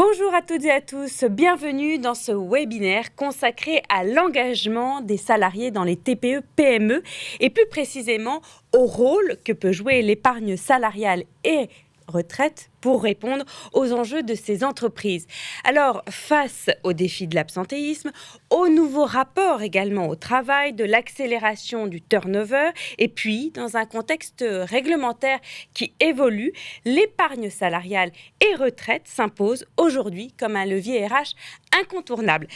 Bonjour à toutes et à tous, bienvenue dans ce webinaire consacré à l'engagement des salariés dans les TPE-PME et plus précisément au rôle que peut jouer l'épargne salariale et retraite pour répondre aux enjeux de ces entreprises. Alors, face aux défis de l'absentéisme, aux nouveaux rapports également au travail, de l'accélération du turnover, et puis, dans un contexte réglementaire qui évolue, l'épargne salariale et retraite s'impose aujourd'hui comme un levier RH incontournable.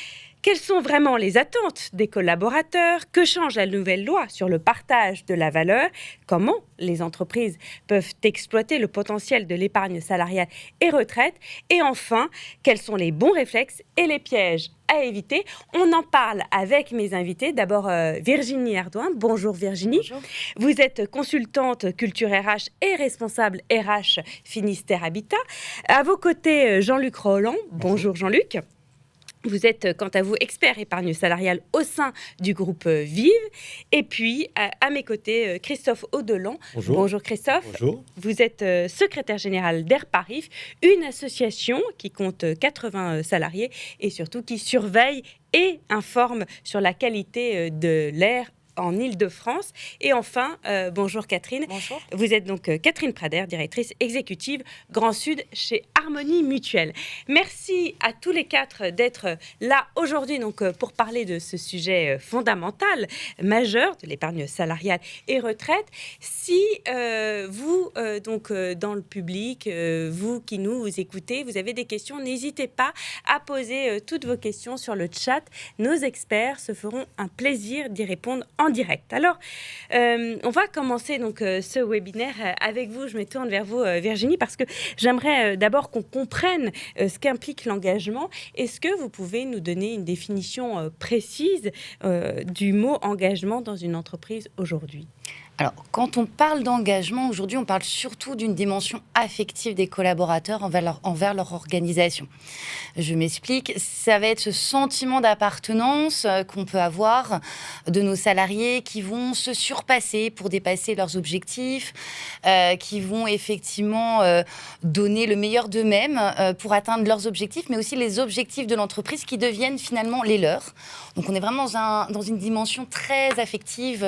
Quelles sont vraiment les attentes des collaborateurs? Que change la nouvelle loi sur le partage de la valeur? Comment les entreprises peuvent exploiter le potentiel de l'épargne salariale et retraite? Et enfin, quels sont les bons réflexes et les pièges à éviter? On en parle avec mes invités. D'abord, Virginie Ardouin. Bonjour Virginie. Bonjour. Vous êtes consultante culture RH et responsable RH Finistère Habitat. À vos côtés, Jean-Luc Roland. Bonjour Jean-Luc. Vous êtes, quant à vous, expert épargne salariale au sein du groupe Vive. Et puis, à mes côtés, Christophe Audelan. Bonjour. Bonjour Christophe. Bonjour. Vous êtes secrétaire général d'Airparif, une association qui compte 80 salariés et surtout qui surveille et informe sur la qualité de l'air en Île-de-France. Et enfin, bonjour Catherine. Bonjour. Vous êtes donc Catherine Prader, directrice exécutive Grand Sud chez Harmonie Mutuelle. Merci à tous les quatre d'être là aujourd'hui donc, pour parler de ce sujet fondamental, majeur, de l'épargne salariale et retraite. Si vous, dans le public, vous qui nous écoutez, vous avez des questions, n'hésitez pas à poser toutes vos questions sur le chat. Nos experts se feront un plaisir d'y répondre en direct. Alors, on va commencer donc ce webinaire avec vous. Je me tourne vers vous, Virginie, parce que j'aimerais d'abord qu'on comprenne ce qu'implique l'engagement. Est-ce que vous pouvez nous donner une définition précise du mot engagement dans une entreprise aujourd'hui ? Alors, quand on parle d'engagement, aujourd'hui, on parle surtout d'une dimension affective des collaborateurs envers leur organisation. Je m'explique, ça va être ce sentiment d'appartenance qu'on peut avoir de nos salariés qui vont se surpasser pour dépasser leurs objectifs, qui vont effectivement donner le meilleur d'eux-mêmes pour atteindre leurs objectifs, mais aussi les objectifs de l'entreprise qui deviennent finalement les leurs. Donc, on est vraiment dans une dimension très affective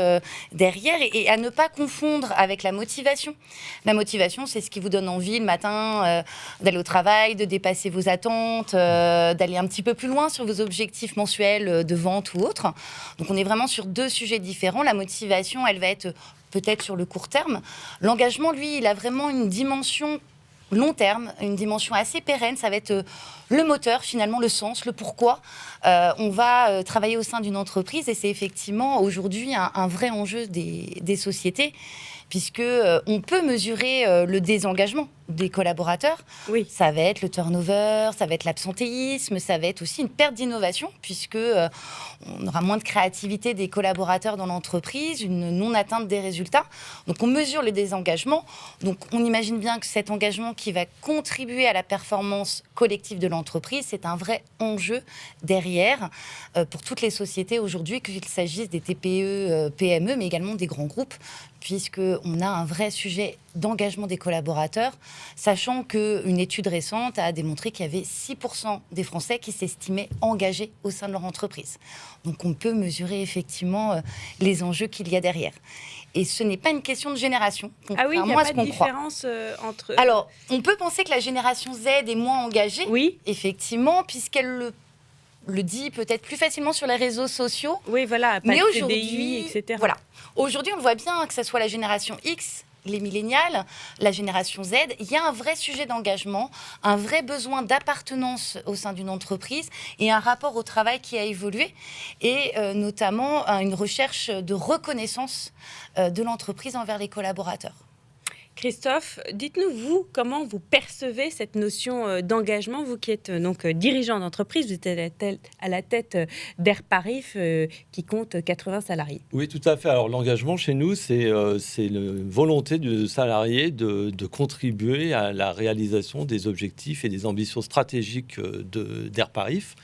derrière et à ne pas confondre avec la motivation. La motivation, c'est ce qui vous donne envie le matin d'aller au travail, de dépasser vos attentes, d'aller un petit peu plus loin sur vos objectifs mensuels de vente ou autre. Donc, on est vraiment sur deux sujets différents. La motivation, elle va être peut-être sur le court terme. L'engagement, lui, il a vraiment une dimension long terme, une dimension assez pérenne. Ça va être le moteur, finalement, le sens, le pourquoi. On va travailler au sein d'une entreprise et c'est effectivement aujourd'hui un vrai enjeu des sociétés, puisque on peut mesurer le désengagement des collaborateurs. Oui. Ça va être le turnover, ça va être l'absentéisme, ça va être aussi une perte d'innovation, puisque on aura moins de créativité des collaborateurs dans l'entreprise, une non-atteinte des résultats. Donc on mesure le désengagement. Donc on imagine bien que cet engagement qui va contribuer à la performance collective de l'entreprise, c'est un vrai enjeu derrière pour toutes les sociétés aujourd'hui, qu'il s'agisse des TPE, PME, mais également des grands groupes, puisqu'on a un vrai sujet d'engagement des collaborateurs, sachant qu'une étude récente a démontré qu'il y avait 6% des Français qui s'estimaient engagés au sein de leur entreprise. Donc on peut mesurer effectivement les enjeux qu'il y a derrière. Et ce n'est pas une question de génération. Ah oui, il n'y a pas de différence entre... Alors, on peut penser que la génération Z est moins engagée, oui, effectivement, puisqu'elle le dit peut-être plus facilement sur les réseaux sociaux. Oui, voilà, pas mais de aujourd'hui, CDI, etc. Voilà. Aujourd'hui, on le voit bien, que ce soit la génération X, les millénials, la génération Z, il y a un vrai sujet d'engagement, un vrai besoin d'appartenance au sein d'une entreprise et un rapport au travail qui a évolué et notamment une recherche de reconnaissance de l'entreprise envers les collaborateurs. Christophe, dites-nous, vous, comment vous percevez cette notion d'engagement, vous qui êtes donc dirigeant d'entreprise, vous êtes à la tête d'Airparif qui compte 80 salariés. Oui, tout à fait. Alors, l'engagement chez nous, c'est la volonté du salarié de contribuer à la réalisation des objectifs et des ambitions stratégiques d'Airparif.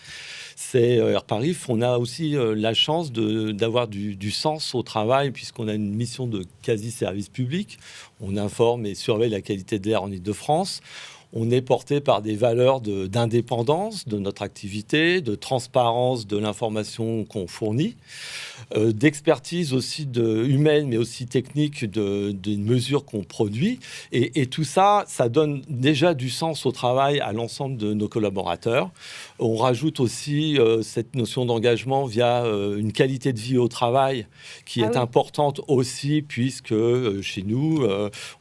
C'est Airparif, on a aussi la chance d'avoir du sens au travail puisqu'on a une mission de quasi-service public. On informe et surveille la qualité de l'air en Île-de-France. On est porté par des valeurs d'indépendance de notre activité, de transparence de l'information qu'on fournit, d'expertise aussi humaine, mais aussi technique des mesures qu'on produit. Et tout ça, ça donne déjà du sens au travail à l'ensemble de nos collaborateurs. On rajoute aussi cette notion d'engagement via une qualité de vie au travail qui est importante aussi, puisque chez nous,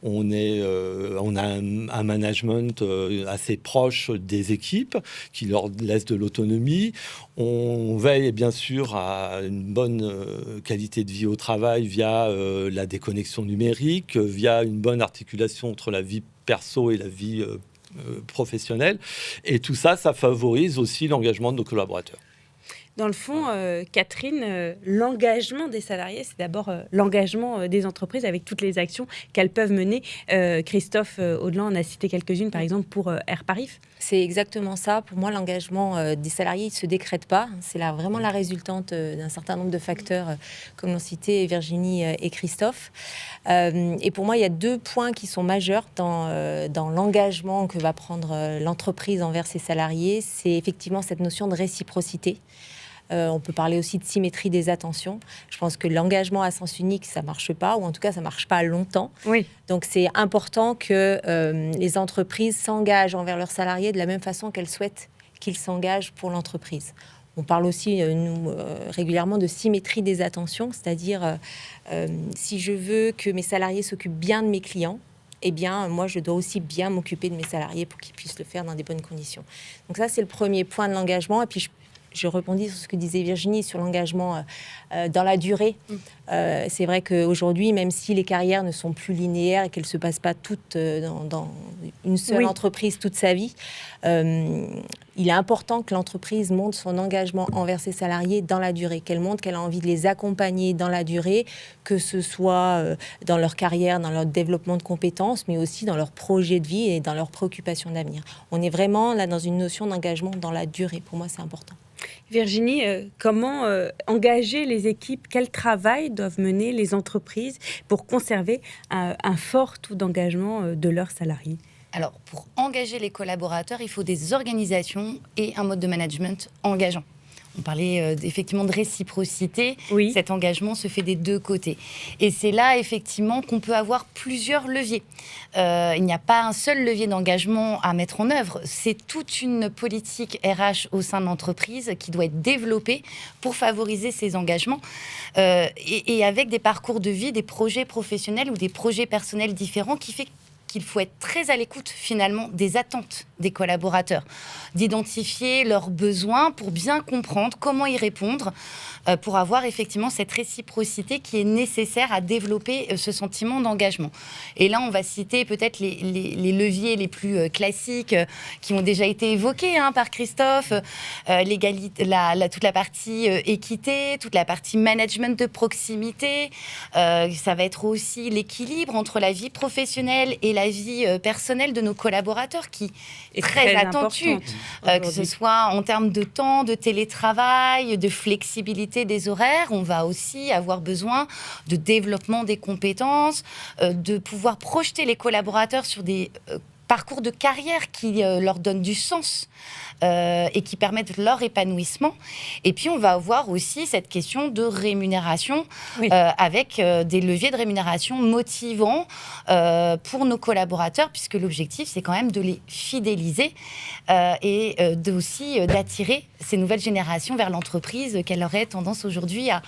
on a un management assez proche des équipes qui leur laisse de l'autonomie. On veille bien sûr à une bonne qualité de vie au travail via la déconnexion numérique, via une bonne articulation entre la vie perso et la vie professionnelle. Et tout ça, ça favorise aussi l'engagement de nos collaborateurs. Dans le fond, Catherine, l'engagement des salariés, c'est d'abord l'engagement des entreprises avec toutes les actions qu'elles peuvent mener. Christophe Audelan en a cité quelques-unes, par exemple, pour Air Parif. C'est exactement ça. Pour moi, l'engagement des salariés, il ne se décrète pas. C'est vraiment la résultante d'un certain nombre de facteurs, comme l'ont cité Virginie et Christophe. Et pour moi, il y a 2 points qui sont majeurs dans l'engagement que va prendre l'entreprise envers ses salariés. C'est effectivement cette notion de réciprocité. On peut parler aussi de symétrie des attentions. Je pense que l'engagement à sens unique, ça ne marche pas, ou en tout cas, ça ne marche pas longtemps. Oui. Donc, c'est important que les entreprises s'engagent envers leurs salariés de la même façon qu'elles souhaitent qu'ils s'engagent pour l'entreprise. On parle aussi, régulièrement de symétrie des attentions, c'est-à-dire si je veux que mes salariés s'occupent bien de mes clients, eh bien, moi, je dois aussi bien m'occuper de mes salariés pour qu'ils puissent le faire dans des bonnes conditions. Donc ça, c'est le premier point de l'engagement. Et puis, je rebondis sur ce que disait Virginie sur l'engagement dans la durée. C'est vrai qu'aujourd'hui, même si les carrières ne sont plus linéaires et qu'elles ne se passent pas toutes dans une seule entreprise toute sa vie, il est important que l'entreprise montre son engagement envers ses salariés dans la durée, qu'elle montre qu'elle a envie de les accompagner dans la durée, que ce soit dans leur carrière, dans leur développement de compétences, mais aussi dans leur projet de vie et dans leurs préoccupations d'avenir. On est vraiment là dans une notion d'engagement dans la durée. Pour moi, c'est important. Virginie, comment engager les équipes? Quel travail doivent mener les entreprises pour conserver un fort taux d'engagement de leurs salariés? Alors, pour engager les collaborateurs, il faut des organisations et un mode de management engageant. On parlait effectivement de réciprocité. Oui. Cet engagement se fait des 2 côtés. Et c'est là, effectivement, qu'on peut avoir plusieurs leviers. Il n'y a pas un seul levier d'engagement à mettre en œuvre. C'est toute une politique RH au sein de l'entreprise qui doit être développée pour favoriser ces engagements. Et avec des parcours de vie, des projets professionnels ou des projets personnels différents qui fait qu'il faut être très à l'écoute finalement des attentes des collaborateurs, d'identifier leurs besoins pour bien comprendre comment y répondre, pour avoir effectivement cette réciprocité qui est nécessaire à développer ce sentiment d'engagement. Et là, on va citer peut-être les leviers les plus classiques qui ont déjà été évoqués par Christophe, l'égalité, toute la partie équité, toute la partie management de proximité. Ça va être aussi l'équilibre entre la vie professionnelle et la vie personnelle de nos collaborateurs qui est très attendue, que ce soit en termes de temps, de télétravail, de flexibilité des horaires. On va aussi avoir besoin de développement des compétences, de pouvoir projeter les collaborateurs sur des parcours de carrière qui leur donnent du sens et qui permettent leur épanouissement. Et puis, on va avoir aussi cette question de rémunération avec des leviers de rémunération motivants pour nos collaborateurs, puisque l'objectif, c'est quand même de les fidéliser et aussi d'attirer ces nouvelles générations vers l'entreprise qu'elle aurait tendance aujourd'hui à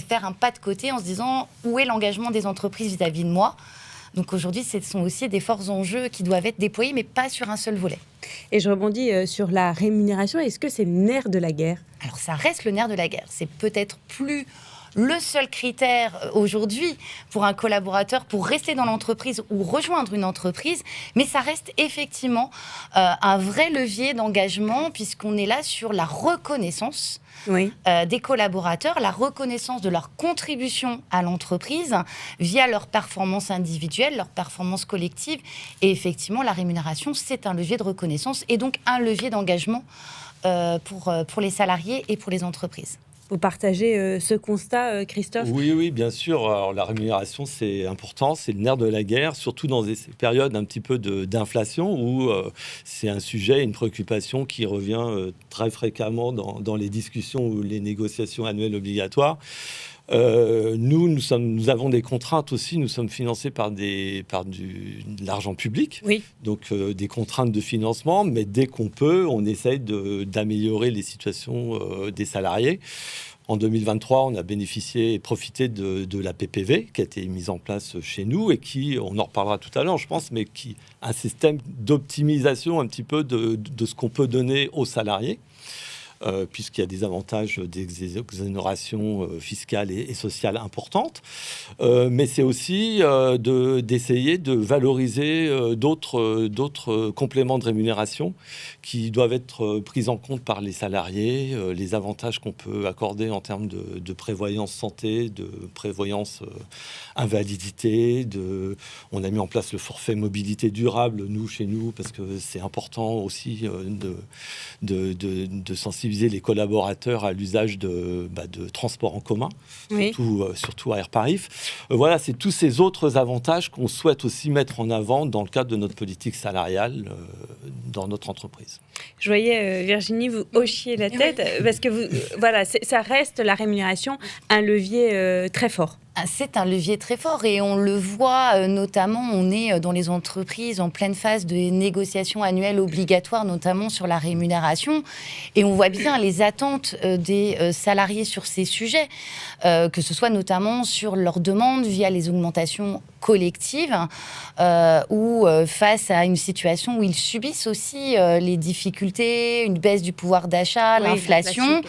faire un pas de côté en se disant où est l'engagement des entreprises vis-à-vis de moi. Donc aujourd'hui, ce sont aussi des forts enjeux qui doivent être déployés, mais pas sur un seul volet. Et je rebondis sur la rémunération. Est-ce que c'est le nerf de la guerre? Alors ça reste le nerf de la guerre. C'est peut-être plus le seul critère aujourd'hui pour un collaborateur pour rester dans l'entreprise ou rejoindre une entreprise, mais ça reste effectivement un vrai levier d'engagement puisqu'on est là sur la reconnaissance des collaborateurs, la reconnaissance de leur contribution à l'entreprise via leur performance individuelle, leur performance collective. Et effectivement, la rémunération, c'est un levier de reconnaissance et donc un levier d'engagement pour les salariés et pour les entreprises. Vous partagez ce constat, Christophe ? Oui, bien sûr. Alors, la rémunération, c'est important, c'est le nerf de la guerre, surtout dans ces périodes un petit peu d'inflation où c'est un sujet, une préoccupation qui revient très fréquemment dans les discussions ou les négociations annuelles obligatoires. Nous avons des contraintes aussi. Nous sommes financés par de l'argent public, oui. Donc des contraintes de financement. Mais dès qu'on peut, on essaye d'améliorer les situations des salariés. En 2023, on a bénéficié et profité de la PPV qui a été mise en place chez nous et qui, on en reparlera tout à l'heure, je pense, mais qui un système d'optimisation un petit peu de ce qu'on peut donner aux salariés. Puisqu'il y a des avantages d'exonération fiscale et sociale importantes. Mais c'est aussi d'essayer de valoriser d'autres compléments de rémunération qui doivent être pris en compte par les salariés, les avantages qu'on peut accorder en termes de prévoyance santé, de prévoyance invalidité. On a mis en place le forfait mobilité durable, chez nous, parce que c'est important aussi de sensibiliser les collaborateurs à l'usage de transports en commun, oui. surtout à Airparif. Voilà, c'est tous ces autres avantages qu'on souhaite aussi mettre en avant dans le cadre de notre politique salariale dans notre entreprise. Je voyais, Virginie, vous hochiez la tête, parce que ça reste la rémunération un levier très fort. C'est un levier très fort et on le voit notamment, on est dans les entreprises en pleine phase de négociations annuelles obligatoires, notamment sur la rémunération. Et on voit bien les attentes des salariés sur ces sujets, que ce soit notamment sur leurs demandes via les augmentations collectives ou face à une situation où ils subissent aussi les difficultés, une baisse du pouvoir d'achat, l'inflation.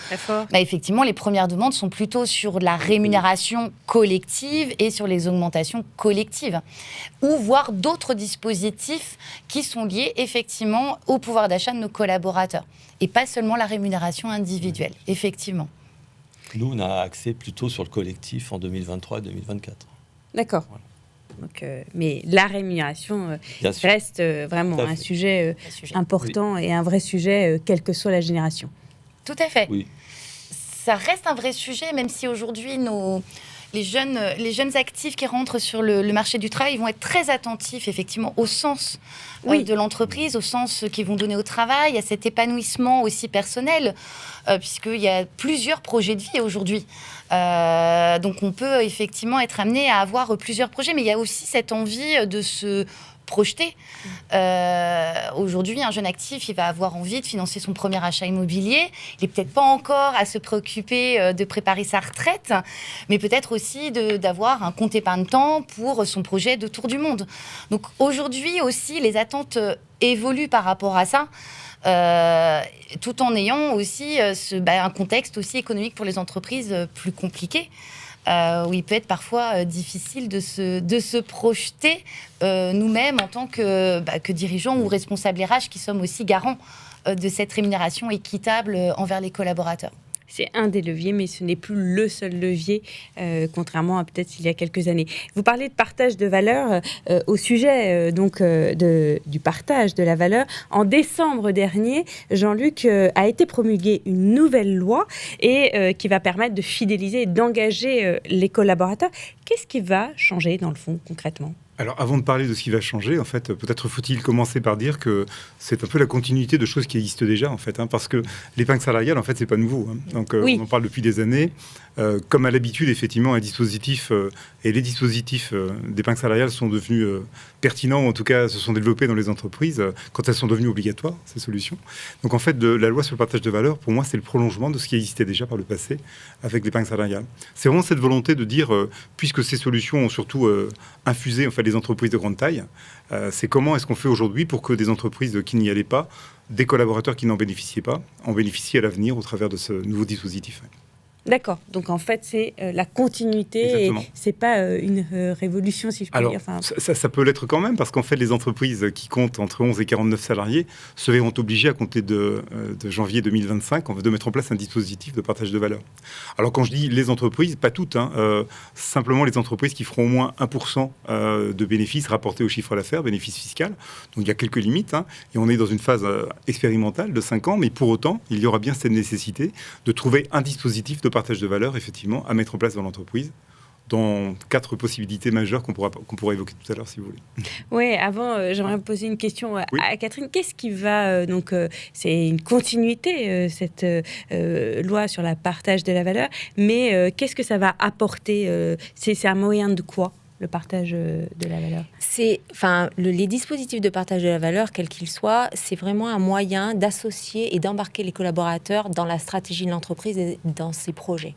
Effectivement, les premières demandes sont plutôt sur la rémunération collective et sur les augmentations collectives, ou voire d'autres dispositifs qui sont liés effectivement au pouvoir d'achat de nos collaborateurs, et pas seulement la rémunération individuelle, effectivement. Nous, on a axé plutôt sur le collectif en 2023 et 2024. D'accord. Voilà. Donc, mais la rémunération reste vraiment un sujet important et un vrai sujet, quelle que soit la génération. Tout à fait. Oui. Ça reste un vrai sujet, même si aujourd'hui, les jeunes actifs qui rentrent sur le marché du travail vont être très attentifs, effectivement, au sens de l'entreprise, au sens qu'ils vont donner au travail, à cet épanouissement aussi personnel, puisqu'il y a plusieurs projets de vie aujourd'hui. Donc, on peut effectivement être amené à avoir plusieurs projets, mais il y a aussi cette envie de se projeter. Aujourd'hui, un jeune actif, il va avoir envie de financer son premier achat immobilier. Il n'est peut-être pas encore à se préoccuper de préparer sa retraite, mais peut-être aussi d'avoir un compte épargne-temps pour son projet de tour du monde. Donc aujourd'hui aussi, les attentes évoluent par rapport à ça. Tout en ayant aussi un contexte aussi économique pour les entreprises plus compliqué. Où il peut être parfois difficile de se projeter nous-mêmes en tant que dirigeants ou responsables RH qui sommes aussi garants de cette rémunération équitable envers les collaborateurs. C'est un des leviers, mais ce n'est plus le seul levier, contrairement à peut-être il y a quelques années. Vous parlez de partage de valeur au sujet du partage de la valeur. En décembre dernier, Jean-Luc, a été promulguée une nouvelle loi et qui va permettre de fidéliser et d'engager les collaborateurs. Qu'est-ce qui va changer dans le fond concrètement ? Alors, avant de parler de ce qui va changer, en fait, peut-être faut-il commencer par dire que c'est un peu la continuité de choses qui existent déjà, en fait, parce que l'épargne salariale, en fait, c'est pas nouveau. Donc, on en parle depuis des années. Comme à l'habitude, effectivement, un dispositif et les dispositifs d'épargne salariale sont devenus pertinents, ou en tout cas, se sont développés dans les entreprises quand elles sont devenues obligatoires, ces solutions. Donc, en fait, la loi sur le partage de valeur, pour moi, c'est le prolongement de ce qui existait déjà par le passé avec l'épargne salariale. C'est vraiment cette volonté de dire, puisque ces solutions ont surtout infusé, en fait, les entreprises de grande taille, c'est comment est-ce qu'on fait aujourd'hui pour que des entreprises qui n'y allaient pas, des collaborateurs qui n'en bénéficiaient pas, en bénéficient à l'avenir au travers de ce nouveau dispositif. D'accord. Donc, en fait, c'est la continuité. Exactement. Et c'est pas une révolution, si je peux dire. Enfin... Ça peut l'être quand même, parce qu'en fait, les entreprises qui comptent entre 11 et 49 salariés se verront obligées, à compter de janvier 2025, de mettre en place un dispositif de partage de valeur. Alors, quand je dis les entreprises, pas toutes, simplement les entreprises qui feront au moins 1% de bénéfices rapportés au chiffre d'affaires, bénéfices fiscaux. Donc, il y a quelques limites, et on est dans une phase expérimentale de 5 ans, mais pour autant, il y aura bien cette nécessité de trouver un dispositif de partage de valeur, effectivement, à mettre en place dans l'entreprise, dans 4 possibilités majeures qu'on pourra évoquer tout à l'heure, si vous voulez. Oui, avant, j'aimerais poser une question à Catherine. Qu'est-ce qui va... c'est une continuité, cette loi sur le partage de la valeur, mais qu'est-ce que ça va apporter c'est un moyen de quoi, le partage de la valeur? Les dispositifs de partage de la valeur, quels qu'ils soient, c'est vraiment un moyen d'associer et d'embarquer les collaborateurs dans la stratégie de l'entreprise et dans ses projets.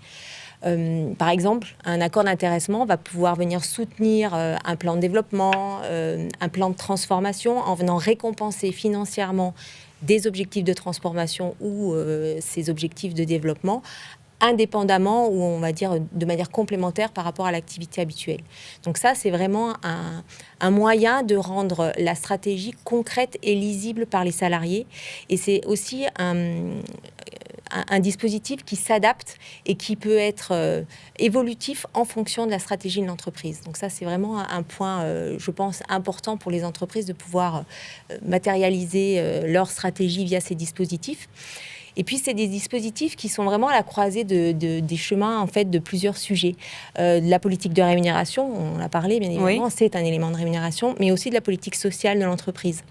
Par exemple, un accord d'intéressement va pouvoir venir soutenir un plan de développement, un plan de transformation, en venant récompenser financièrement des objectifs de transformation ou ces objectifs de développement, indépendamment ou on va dire de manière complémentaire par rapport à l'activité habituelle. Donc ça, c'est vraiment un moyen de rendre la stratégie concrète et lisible par les salariés. Et c'est aussi un dispositif qui s'adapte et qui peut être évolutif en fonction de la stratégie de l'entreprise. Donc ça, c'est vraiment un point, je pense, important pour les entreprises de pouvoir matérialiser leur stratégie via ces dispositifs. Et puis, c'est des dispositifs qui sont vraiment à la croisée des chemins, en fait, de plusieurs sujets. De la politique de rémunération, on a parlé, bien évidemment, oui. C'est un élément de rémunération, mais aussi de la politique sociale de l'entreprise.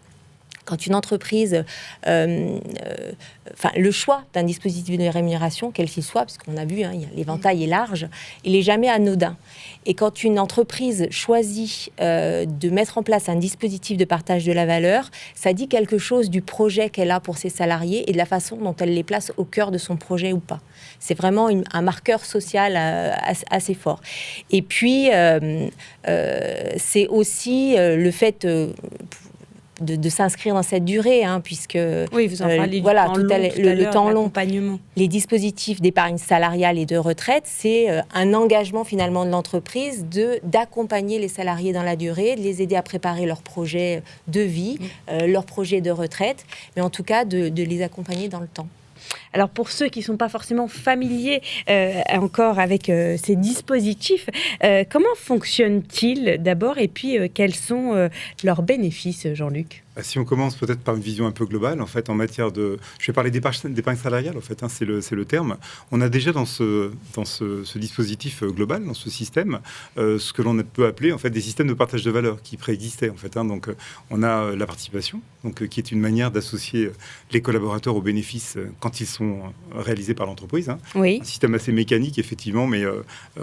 Quand une entreprise, le choix d'un dispositif de rémunération, quel qu'il soit, parce qu'on a vu, l'éventail est large, il n'est jamais anodin. Et quand une entreprise choisit de mettre en place un dispositif de partage de la valeur, ça dit quelque chose du projet qu'elle a pour ses salariés et de la façon dont elle les place au cœur de son projet ou pas. C'est vraiment un marqueur social assez fort. Et puis, c'est aussi le fait... De s'inscrire dans cette durée, puisque oui, vous en parlez le temps long, les dispositifs d'épargne salariale et de retraite, c'est un engagement finalement de l'entreprise d'accompagner les salariés dans la durée, de les aider à préparer leur projet de vie, leur projet de retraite, mais en tout cas de les accompagner dans le temps. Alors pour ceux qui ne sont pas forcément familiers encore avec ces dispositifs, comment fonctionnent-ils d'abord et puis quels sont leurs bénéfices, Jean-Luc ? Si on commence peut-être par une vision un peu globale, en fait, en matière de... Je vais parler d'épargne salariale, en fait, c'est le terme. On a déjà dans ce dispositif global, dans ce système, ce que l'on peut appeler, en fait, des systèmes de partage de valeur qui préexistaient, en fait. Donc, on a la participation, qui est une manière d'associer les collaborateurs aux bénéfices quand ils sont réalisés par l'entreprise. Oui. Un système assez mécanique, effectivement, mais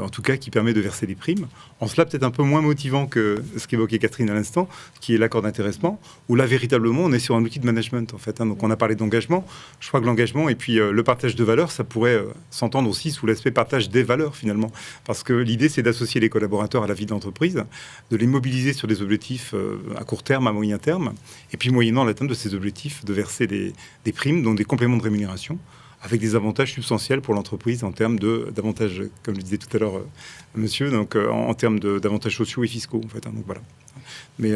en tout cas, qui permet de verser des primes. En cela, peut-être un peu moins motivant que ce qu'évoquait Catherine à l'instant, qui est l'accord d'intéressement, où là, véritablement, on est sur un outil de management, en fait. Donc, on a parlé d'engagement. Je crois que l'engagement et puis le partage de valeurs, ça pourrait s'entendre aussi sous l'aspect partage des valeurs, finalement. Parce que l'idée, c'est d'associer les collaborateurs à la vie de l'entreprise, de les mobiliser sur des objectifs à court terme, à moyen terme, et puis, moyennant l'atteinte de ces objectifs, de verser des primes, donc des compléments de rémunération, avec des avantages substantiels pour l'entreprise en termes d'avantages, comme le disait tout à l'heure monsieur, donc en termes d'avantages sociaux et fiscaux, en fait. Donc, voilà. Mais...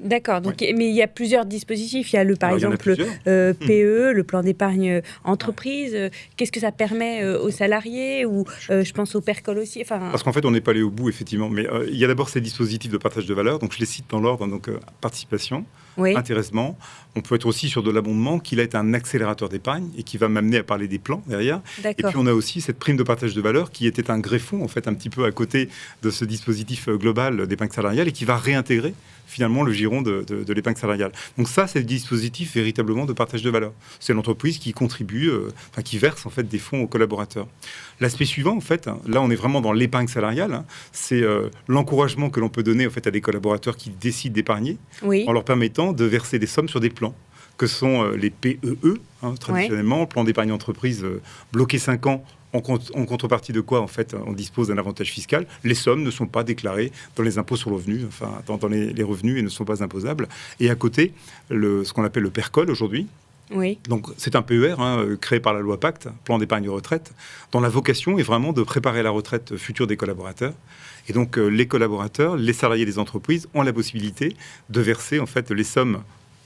D'accord, donc, mais il y a plusieurs dispositifs. Il y a par exemple PE, le plan d'épargne entreprise. Qu'est-ce que ça permet aux salariés ou je pense au PERCOL aussi. Parce qu'en fait, on n'est pas allé au bout, effectivement. Mais il y a d'abord ces dispositifs de partage de valeur. Donc je les cite dans l'ordre. Donc participation, intéressement. On peut être aussi sur de l'abondement qui là est un accélérateur d'épargne et qui va m'amener à parler des plans derrière. D'accord. Et puis on a aussi cette prime de partage de valeur qui était un greffon en fait un petit peu à côté de ce dispositif global d'épargne salariale et qui va réintégrer finalement le giron de l'épargne salariale. Donc ça, c'est le dispositif véritablement de partage de valeur. C'est l'entreprise qui contribue, qui verse en fait des fonds aux collaborateurs. L'aspect suivant, en fait, là on est vraiment dans l'épargne salariale, c'est l'encouragement que l'on peut donner en fait à des collaborateurs qui décident d'épargner, en leur permettant de verser des sommes sur des plans, que sont les PEE, traditionnellement, plan d'épargne entreprise bloqué 5 ans, en contrepartie de quoi, en fait, on dispose d'un avantage fiscal. Les sommes ne sont pas déclarées dans les impôts sur le revenu, dans les revenus et ne sont pas imposables. Et à côté, ce qu'on appelle le PERCOL aujourd'hui. Oui. Donc, c'est un PER créé par la loi Pacte, plan d'épargne retraite, dont la vocation est vraiment de préparer la retraite future des collaborateurs. Et donc, les collaborateurs, les salariés des entreprises ont la possibilité de verser, en fait, les sommes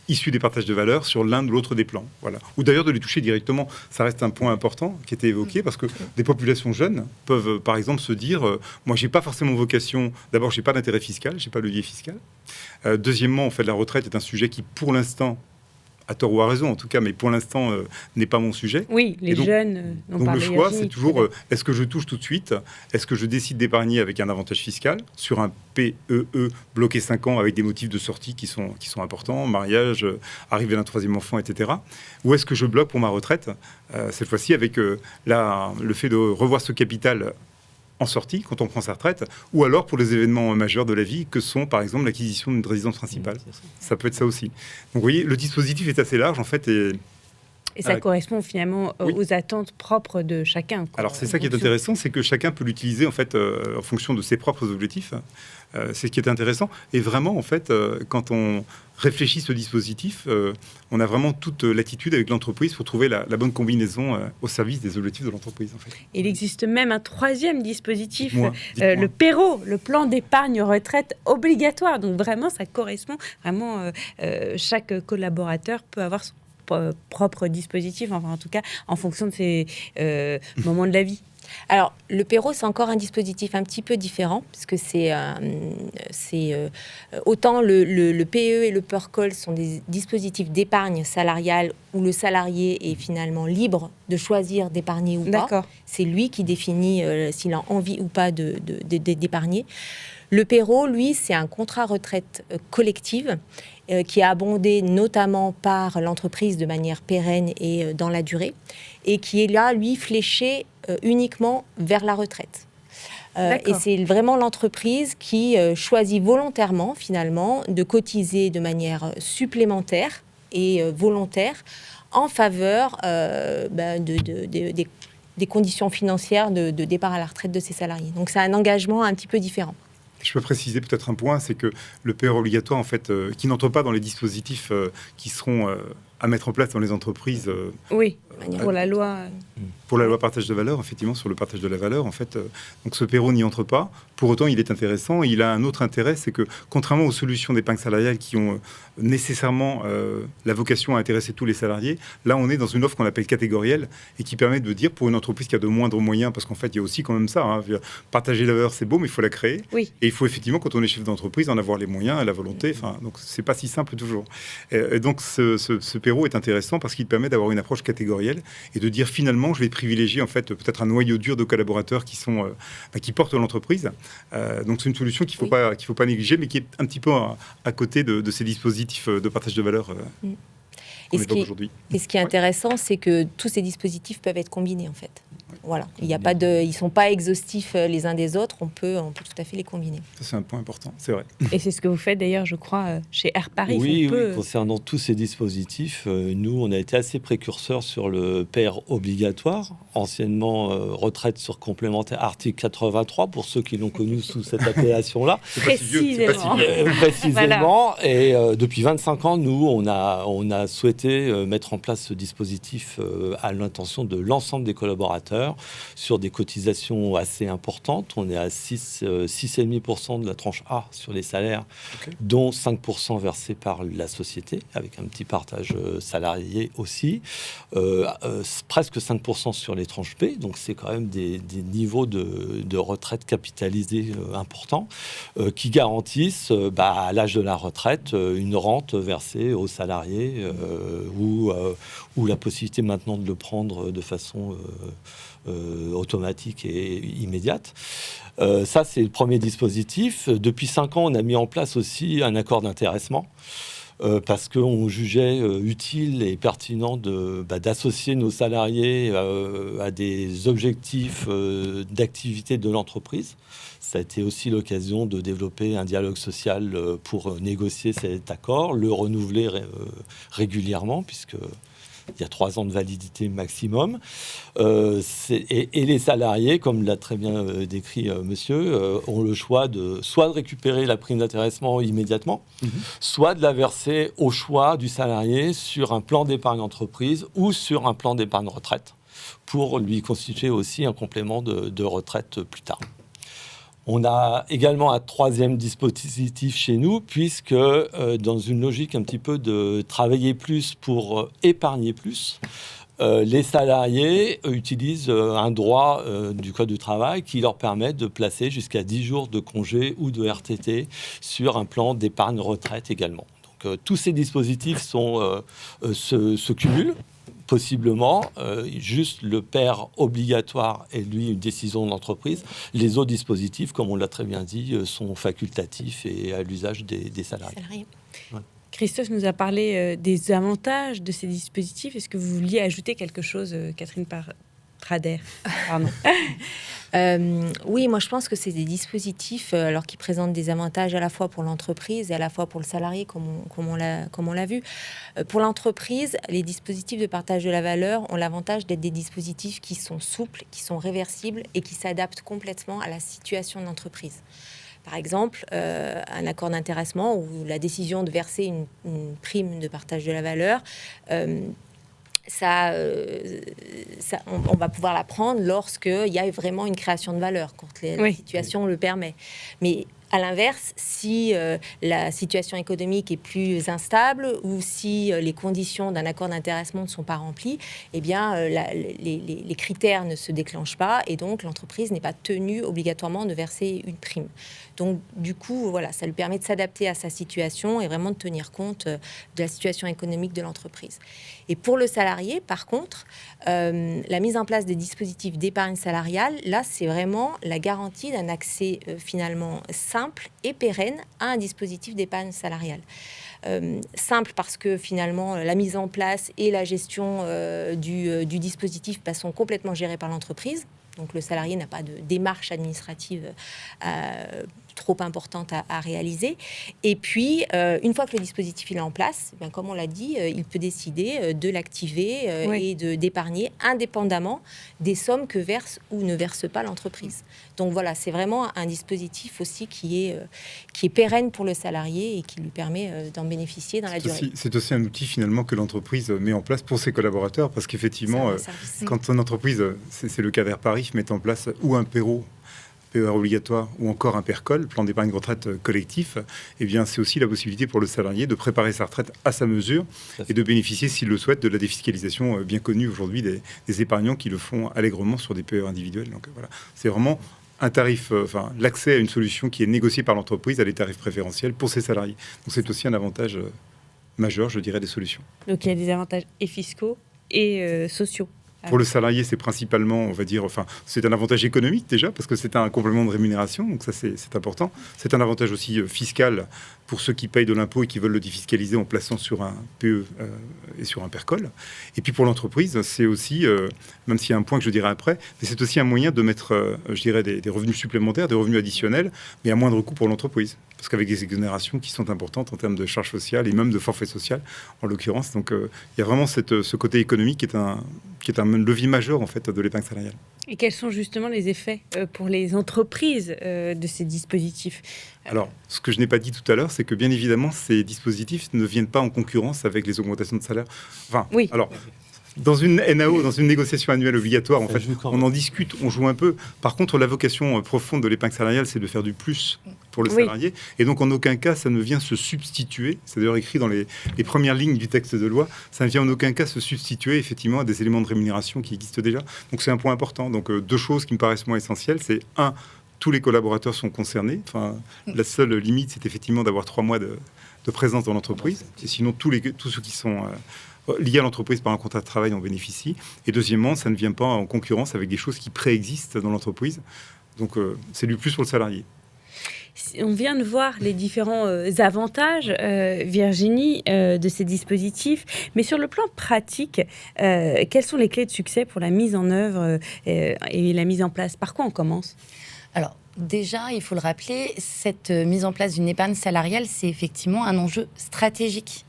issus des partages de valeur sur l'un ou l'autre des plans. Voilà. Ou d'ailleurs de les toucher directement. Ça reste un point important qui était évoqué parce que des populations jeunes peuvent, par exemple, se dire moi, j'ai pas forcément vocation... D'abord, j'ai pas d'intérêt fiscal, j'ai pas de levier fiscal. Deuxièmement, en fait, la retraite est un sujet qui, pour l'instant, à tort ou à raison en tout cas, mais pour l'instant n'est pas mon sujet. Oui, les jeunes n'ont pas donc le choix, c'est toujours est-ce que je touche tout de suite? Est-ce que je décide d'épargner avec un avantage fiscal sur un PEE bloqué 5 ans avec des motifs de sortie qui sont importants, mariage, arrivée d'un 3e enfant, etc. Ou est-ce que je bloque pour ma retraite, cette fois-ci avec le fait de revoir ce capital en sortie, quand on prend sa retraite, ou alors pour les événements majeurs de la vie, que sont par exemple l'acquisition d'une résidence principale. Ça peut être ça aussi. Donc vous voyez, le dispositif est assez large en fait. Et ça correspond finalement aux attentes propres de chacun. Alors c'est ça qui est intéressant, c'est que chacun peut l'utiliser en fait en fonction de ses propres objectifs. C'est ce qui est intéressant. Et vraiment en fait, quand on réfléchit ce dispositif, on a vraiment toute l'attitude avec l'entreprise pour trouver la bonne combinaison au service des objectifs de l'entreprise. En fait. Il existe même un 3e dispositif, dites-moi. Le PERO, le plan d'épargne retraite obligatoire. Donc vraiment, ça correspond vraiment. Chaque collaborateur peut avoir son propre dispositif, enfin en tout cas en fonction de ses moments de la vie. Alors, le PERO, c'est encore un dispositif un petit peu différent, puisque c'est autant le PEE et le PERCOL sont des dispositifs d'épargne salariale où le salarié est finalement libre de choisir d'épargner ou pas. C'est lui qui définit s'il a envie ou pas d'épargner. Le PERO, lui, c'est un contrat retraite collective qui est abondé notamment par l'entreprise de manière pérenne et dans la durée, et qui est là, lui, fléché uniquement vers la retraite. Et c'est vraiment l'entreprise qui choisit volontairement, finalement, de cotiser de manière supplémentaire et volontaire en faveur des conditions financières de départ à la retraite de ses salariés. Donc c'est un engagement un petit peu différent. Je peux préciser peut-être un point, c'est que le PER obligatoire, en fait, qui n'entre pas dans les dispositifs qui seront à mettre en place dans les entreprises. Oui, pour la loi. Pour la loi partage de valeur, effectivement, sur le partage de la valeur, en fait. Donc ce PERO n'y entre pas. Pour autant, il est intéressant. Il a un autre intérêt, c'est que contrairement aux solutions d'épargne salariale qui ont nécessairement la vocation à intéresser tous les salariés, là, on est dans une offre qu'on appelle catégorielle et qui permet de dire pour une entreprise qui a de moindres moyens, parce qu'en fait, il y a aussi quand même ça. Hein, partager la valeur, c'est beau, mais il faut la créer. Oui. Et il faut effectivement, quand on est chef d'entreprise, en avoir les moyens et la volonté. Enfin, donc c'est pas si simple toujours. Et donc ce PERO est intéressant parce qu'il permet d'avoir une approche catégorielle et de dire finalement, je vais privilégier en fait peut-être un noyau dur de collaborateurs qui sont qui portent l'entreprise. Donc c'est une solution qu'il faut pas négliger, mais qui est un petit peu à côté de ces dispositifs de partage de valeur qu'on évoque aujourd'hui. Et ce qui est intéressant, c'est que tous ces dispositifs peuvent être combinés en fait. Voilà, il y a pas ils sont pas exhaustifs les uns des autres. On peut tout à fait les combiner. Ça c'est un point important, c'est vrai. Et c'est ce que vous faites d'ailleurs, je crois, chez Air Paris. Oui, concernant tous ces dispositifs, nous on a été assez précurseurs sur le PER obligatoire, anciennement retraite sur complémentaire, article 83 pour ceux qui l'ont connu sous cette appellation-là. Précisément. Précisément. Voilà. Et depuis 25 ans, nous on a souhaité mettre en place ce dispositif à l'intention de l'ensemble des collaborateurs sur des cotisations assez importantes. On est à 6,5% de la tranche A sur les salaires, dont 5% versés par la société, avec un petit partage salarié aussi. Presque 5% sur les tranches B, donc c'est quand même des niveaux de retraite capitalisés importants qui garantissent à l'âge de la retraite une rente versée aux salariés ou la possibilité maintenant de le prendre de façon automatique et immédiate. Ça, c'est le premier dispositif. Depuis 5 ans, on a mis en place aussi un accord d'intéressement parce qu'on jugeait utile et pertinent d'associer nos salariés à des objectifs d'activité de l'entreprise. Ça a été aussi l'occasion de développer un dialogue social pour négocier cet accord, le renouveler régulièrement, puisque il y a 3 ans de validité maximum. Et les salariés, comme l'a très bien décrit monsieur, ont le choix soit de récupérer la prime d'intéressement immédiatement, soit de la verser au choix du salarié sur un plan d'épargne entreprise ou sur un plan d'épargne retraite pour lui constituer aussi un complément de retraite plus tard. On a également un 3e dispositif chez nous, puisque dans une logique un petit peu de travailler plus pour épargner plus, les salariés utilisent un droit du Code du travail qui leur permet de placer jusqu'à 10 jours de congé ou de RTT sur un plan d'épargne retraite également. Donc, tous ces dispositifs se cumulent. Possiblement, juste le père obligatoire est lui une décision de l'entreprise. Les autres dispositifs, comme on l'a très bien dit, sont facultatifs et à l'usage des salariés. Ouais. Christophe nous a parlé des avantages de ces dispositifs. Est-ce que vous vouliez ajouter quelque chose, Catherine Prader? Pardon. Oui, moi je pense que c'est des dispositifs alors qui présentent des avantages à la fois pour l'entreprise et à la fois pour le salarié, comme on l'a vu. Pour l'entreprise, les dispositifs de partage de la valeur ont l'avantage d'être des dispositifs qui sont souples, qui sont réversibles et qui s'adaptent complètement à la situation de l'entreprise. Par exemple, un accord d'intéressement ou la décision de verser une prime de partage de la valeur, on va pouvoir la prendre lorsqu'il y a vraiment une création de valeur, quand la situation le permet. Mais à l'inverse, si la situation économique est plus instable ou si les conditions d'un accord d'intéressement ne sont pas remplies, eh bien, les critères ne se déclenchent pas et donc l'entreprise n'est pas tenue obligatoirement de verser une prime. Donc, du coup, voilà, ça lui permet de s'adapter à sa situation et vraiment de tenir compte de la situation économique de l'entreprise. Et pour le salarié, par contre, la mise en place des dispositifs d'épargne salariale, là, c'est vraiment la garantie d'un accès finalement simple et pérenne à un dispositif d'épargne salariale. Simple parce que finalement, la mise en place et la gestion du dispositif sont complètement gérées par l'entreprise. Donc le salarié n'a pas de démarche administrative trop importante à réaliser. Et puis, une fois que le dispositif est en place, bien, comme on l'a dit, il peut décider de l'activer et d'épargner indépendamment des sommes que verse ou ne verse pas l'entreprise. Donc voilà, c'est vraiment un dispositif aussi qui est pérenne pour le salarié et qui lui permet d'en bénéficier dans la durée. C'est aussi un outil finalement que l'entreprise met en place pour ses collaborateurs, parce qu'effectivement, quand une entreprise, c'est le cas d'Airparif, met en place ou un PER obligatoire ou encore un PERCOL, plan d'épargne retraite collectif, eh bien c'est aussi la possibilité pour le salarié de préparer sa retraite à sa mesure et de bénéficier, s'il le souhaite, de la défiscalisation bien connue aujourd'hui des épargnants qui le font allègrement sur des PER individuels. Donc voilà, c'est vraiment un tarif, l'accès à une solution qui est négociée par l'entreprise à des tarifs préférentiels pour ses salariés. Donc c'est aussi un avantage majeur, je dirais, des solutions. Donc il y a des avantages et fiscaux et sociaux. Pour le salarié, c'est principalement, on va dire, c'est un avantage économique déjà, parce que c'est un complément de rémunération, donc ça c'est important. C'est un avantage aussi fiscal pour ceux qui payent de l'impôt et qui veulent le défiscaliser en plaçant sur un PE et sur un PERCOL. Et puis pour l'entreprise, c'est aussi, même s'il y a un point que je dirai après, mais c'est aussi un moyen de mettre, je dirais, des revenus supplémentaires, des revenus additionnels, mais à moindre coût pour l'entreprise. Parce qu'avec des exonérations qui sont importantes en termes de charges sociales et même de forfait social, en l'occurrence. Donc il y a vraiment ce côté économique qui est un levier majeur en fait de l'épargne salariale. Et quels sont justement les effets pour les entreprises de ces dispositifs ? Alors, ce que je n'ai pas dit tout à l'heure, c'est que bien évidemment, ces dispositifs ne viennent pas en concurrence avec les augmentations de salaire. Oui. Alors, dans une NAO, dans une négociation annuelle obligatoire, en fait, on en discute, on joue un peu. Par contre, la vocation profonde de l'épargne salariale, c'est de faire du plus pour le salarié. Et donc, en aucun cas, ça ne vient se substituer. C'est d'ailleurs écrit dans les premières lignes du texte de loi. Ça ne vient en aucun cas se substituer, effectivement, à des éléments de rémunération qui existent déjà. Donc, c'est un point important. Donc, deux choses qui me paraissent moins essentielles. C'est, un, tous les collaborateurs sont concernés. Enfin, la seule limite, c'est effectivement d'avoir 3 mois de présence dans l'entreprise. Et sinon, tous ceux qui sont liés à l'entreprise par un contrat de travail en bénéficient. Et deuxièmement, ça ne vient pas en concurrence avec des choses qui préexistent dans l'entreprise. Donc, c'est du plus pour le salarié. On vient de voir les différents avantages, Virginie, de ces dispositifs. Mais sur le plan pratique, quelles sont les clés de succès pour la mise en œuvre et la mise en place ? Par quoi on commence ? Alors, déjà, il faut le rappeler, cette mise en place d'une épargne salariale, c'est effectivement un enjeu stratégique.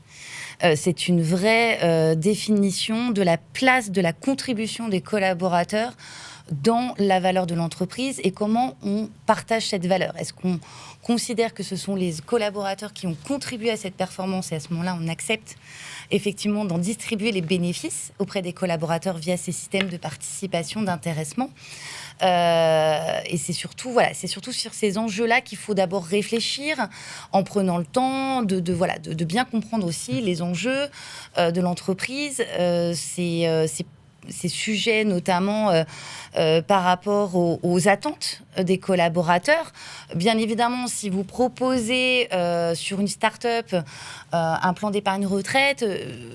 C'est une vraie définition de la place de la contribution des collaborateurs dans la valeur de l'entreprise et comment on partage cette valeur. Est-ce qu'on considère que ce sont les collaborateurs qui ont contribué à cette performance et à ce moment-là, on accepte effectivement d'en distribuer les bénéfices auprès des collaborateurs via ces systèmes de participation, d'intéressement. Et c'est surtout sur ces enjeux-là qu'il faut d'abord réfléchir en prenant le temps de bien comprendre aussi les enjeux de l'entreprise. C'est ces sujets, notamment par rapport aux attentes des collaborateurs. Bien évidemment, si vous proposez sur une start-up un plan d'épargne retraite,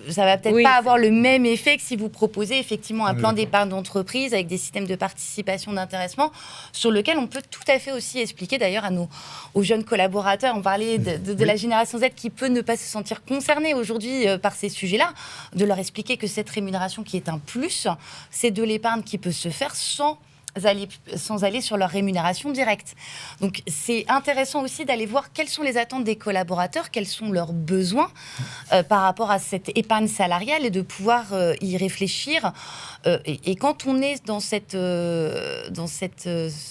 ça va peut-être pas avoir le même effet que si vous proposez effectivement un plan d'épargne d'entreprise avec des systèmes de participation, d'intéressement, sur lequel on peut tout à fait aussi expliquer d'ailleurs aux jeunes collaborateurs. On parlait de la génération Z qui peut ne pas se sentir concernée aujourd'hui par ces sujets-là, de leur expliquer que cette rémunération qui est un plus, c'est de l'épargne qui peut se faire sans aller sur leur rémunération directe. Donc, c'est intéressant aussi d'aller voir quelles sont les attentes des collaborateurs, quels sont leurs besoins par rapport à cette épargne salariale et de pouvoir y réfléchir. Et quand on est dans cette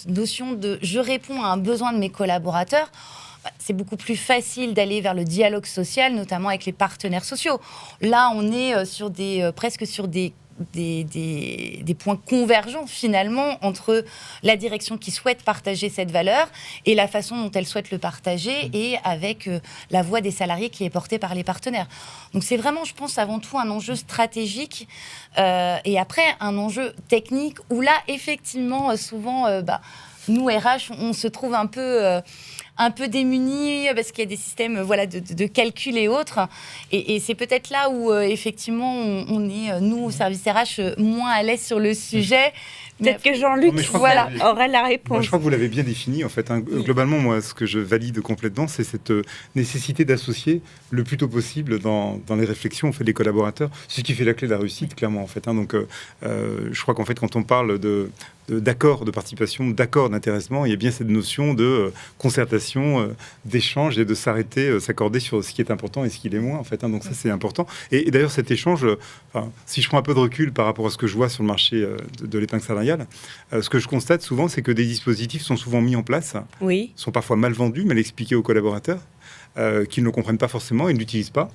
notion de « je réponds à un besoin de mes collaborateurs », c'est beaucoup plus facile d'aller vers le dialogue social, notamment avec les partenaires sociaux. Là, on est presque sur des points convergents finalement entre la direction qui souhaite partager cette valeur et la façon dont elle souhaite le partager et avec la voix des salariés qui est portée par les partenaires. Donc c'est vraiment, je pense, avant tout un enjeu stratégique et après un enjeu technique où là, effectivement, souvent, nous, RH, on se trouve un peu démunis parce qu'il y a des systèmes de calcul et autres. Et c'est peut-être là où, effectivement, on est, nous, au service RH, moins à l'aise sur le sujet. Peut-être que Jean-Luc aurait la réponse. Moi, je crois que vous l'avez bien défini, en fait. Globalement, moi, ce que je valide complètement, c'est cette nécessité d'associer le plus tôt possible dans les réflexions des collaborateurs. Ce qui fait la clé de la réussite, clairement, en fait. Donc, je crois qu'en fait, quand on parle d'accord de participation, d'accord d'intéressement, il y a bien cette notion de concertation, d'échange et de s'accorder sur ce qui est important et ce qui l'est moins, en fait. Donc ça, c'est important. Et d'ailleurs, cet échange, si je prends un peu de recul par rapport à ce que je vois sur le marché de l'épargne salariale, ce que je constate souvent, c'est que des dispositifs sont souvent mis en place, sont parfois mal vendus, mal expliqués aux collaborateurs, qui ne le comprennent pas forcément et ne l'utilisent pas.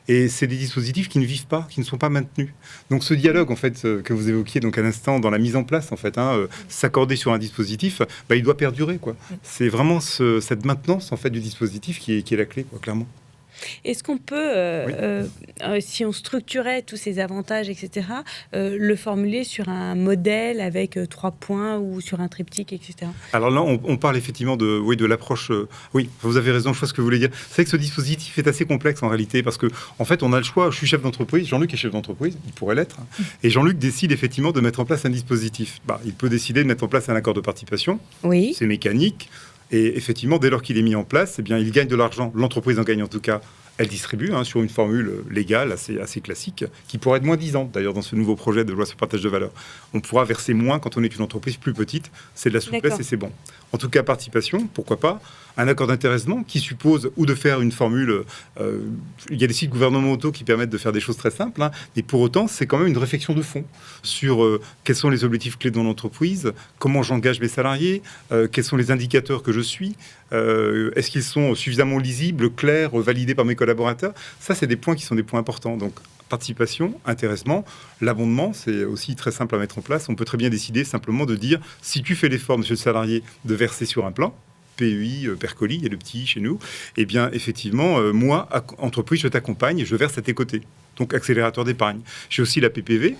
Et c'est des dispositifs qui ne vivent pas, qui ne sont pas maintenus. Donc ce dialogue, en fait, que vous évoquiez donc à l'instant dans la mise en place, en fait, s'accorder sur un dispositif, il doit perdurer, quoi. C'est vraiment cette maintenance, en fait, du dispositif qui est la clé, quoi, clairement. Est-ce qu'on peut, si on structurait tous ces avantages, etc., le formuler sur un modèle avec 3 points ou sur un triptyque, etc. Alors là, on parle effectivement de l'approche... oui, vous avez raison, je vois ce que vous voulez dire. C'est vrai que ce dispositif est assez complexe en réalité parce qu'en fait, on a le choix. Je suis chef d'entreprise, Jean-Luc est chef d'entreprise, il pourrait l'être. Et Jean-Luc décide effectivement de mettre en place un dispositif. Il peut décider de mettre en place un accord de participation. Oui. C'est mécanique. Et effectivement, dès lors qu'il est mis en place, il gagne de l'argent. L'entreprise en gagne en tout cas. Elle distribue sur une formule légale assez classique, qui pourrait être moins 10 ans. D'ailleurs, dans ce nouveau projet de loi sur le partage de valeur, on pourra verser moins quand on est une entreprise plus petite. C'est de la souplesse et c'est bon. En tout cas, participation, pourquoi pas. Un accord d'intéressement qui suppose ou de faire une formule... il y a des sites gouvernementaux qui permettent de faire des choses très simples, mais pour autant, c'est quand même une réflexion de fond sur quels sont les objectifs clés de mon entreprise, comment j'engage mes salariés, quels sont les indicateurs que je suis, est-ce qu'ils sont suffisamment lisibles, clairs, validés par mes collaborateurs. Ça, c'est des points qui sont des points importants. Donc, participation, intéressement, l'abondement, c'est aussi très simple à mettre en place. On peut très bien décider simplement de dire, si tu fais l'effort, monsieur le salarié, de verser sur un plan, PEI, Percoli, il y a le petit chez nous, eh bien, effectivement, moi, entreprise, je t'accompagne, je verse à tes côtés. Donc, accélérateur d'épargne. J'ai aussi la PPV,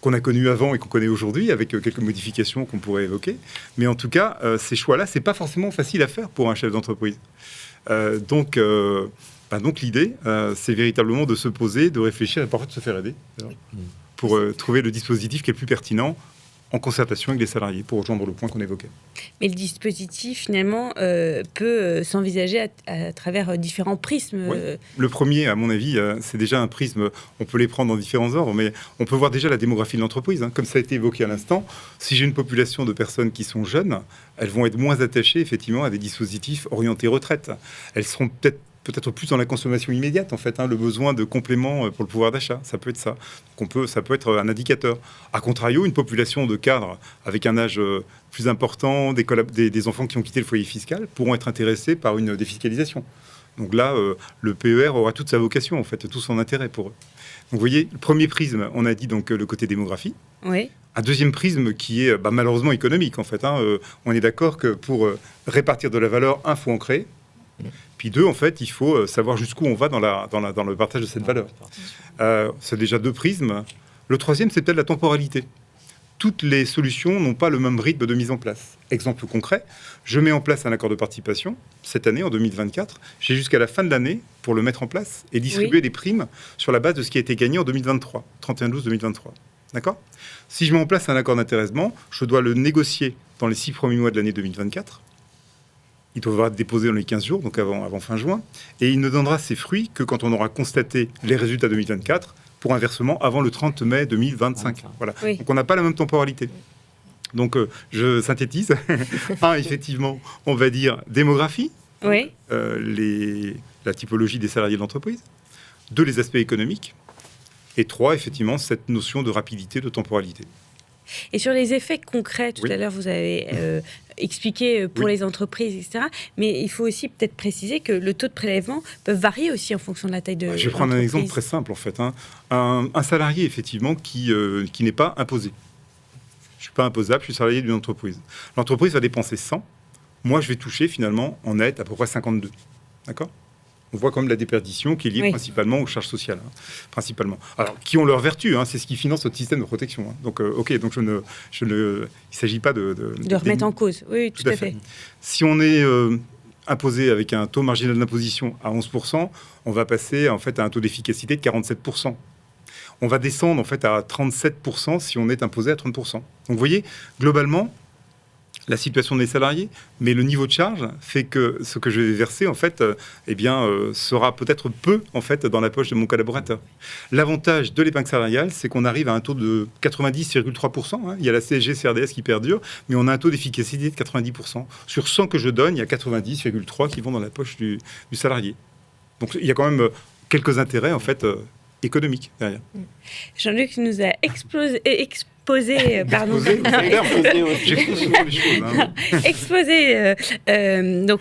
qu'on a connu avant et qu'on connaît aujourd'hui, avec quelques modifications qu'on pourrait évoquer. Mais en tout cas, ces choix-là, c'est pas forcément facile à faire pour un chef d'entreprise. Donc l'idée, c'est véritablement de se poser, de réfléchir et parfois de se faire aider pour trouver le dispositif qui est le plus pertinent en concertation avec les salariés pour rejoindre le point qu'on évoquait. Mais le dispositif, finalement, peut s'envisager à travers différents prismes. Oui. Le premier, à mon avis, c'est déjà un prisme, on peut les prendre dans différents ordres, mais on peut voir déjà la démographie de l'entreprise. Comme ça a été évoqué à l'instant, si j'ai une population de personnes qui sont jeunes, elles vont être moins attachées, effectivement, à des dispositifs orientés retraite. Elles seront peut-être plus dans la consommation immédiate, en fait, le besoin de compléments pour le pouvoir d'achat, ça peut être ça. Ça peut être un indicateur. A contrario, une population de cadres avec un âge plus important, des enfants qui ont quitté le foyer fiscal, pourront être intéressés par une défiscalisation. Donc là, le PER aura toute sa vocation, en fait, tout son intérêt pour eux. Donc vous voyez, le premier prisme, on a dit donc le côté démographie. Oui. Un deuxième prisme qui est malheureusement économique, en fait. On est d'accord que pour répartir de la valeur, il faut en créer. Puis 2, en fait, il faut savoir jusqu'où on va dans le partage de cette valeur. C'est déjà 2 prismes. Le troisième, c'est peut-être la temporalité. Toutes les solutions n'ont pas le même rythme de mise en place. Exemple concret, je mets en place un accord de participation cette année, en 2024. J'ai jusqu'à la fin de l'année pour le mettre en place et distribuer des primes sur la base de ce qui a été gagné en 2023, 31/12/2023. D'accord ? Si je mets en place un accord d'intéressement, je dois le négocier dans les 6 premiers mois de l'année 2024. Il devra être déposé dans les 15 jours, donc avant fin juin. Et il ne donnera ses fruits que quand on aura constaté les résultats 2024 pour un versement avant le 30 mai 2025. Voilà. Oui. Donc on n'a pas la même temporalité. Donc je synthétise. Effectivement, on va dire démographie, oui. La typologie des salariés de l'entreprise. 2, les aspects économiques. Et 3, effectivement, cette notion de rapidité, de temporalité. Et sur les effets concrets, tout à l'heure, vous avez expliqué pour les entreprises, etc. Mais il faut aussi peut-être préciser que le taux de prélèvement peut varier aussi en fonction de la taille de l'entreprise. Je vais prendre un exemple très simple, en fait. Un salarié, effectivement, qui n'est pas imposé. Je ne suis pas imposable, je suis salarié d'une entreprise. L'entreprise va dépenser 100. Moi, je vais toucher, finalement, en net, à peu près 52. D'accord ? On voit quand même la déperdition qui est liée principalement aux charges sociales, principalement. Alors, qui ont leur vertu, c'est ce qui finance notre système de protection. Donc, donc il ne s'agit pas de remettre en cause. Oui, tout à fait. Si on est imposé avec un taux marginal d'imposition à 11%, on va passer en fait à un taux d'efficacité de 47%. On va descendre en fait à 37% si on est imposé à 30%. Donc, vous voyez, globalement, la situation des salariés, mais le niveau de charge fait que ce que je vais verser, en fait, sera peut-être peu, en fait, dans la poche de mon collaborateur. L'avantage de l'épingle salariale, c'est qu'on arrive à un taux de 90,3%. Il y a la CSG-CRDS qui perdure, mais on a un taux d'efficacité de 90%. Sur 100 que je donne, il y a 90,3 qui vont dans la poche du salarié. Donc, il y a quand même quelques intérêts, en fait, économiques derrière. Jean-Luc nous a exposé donc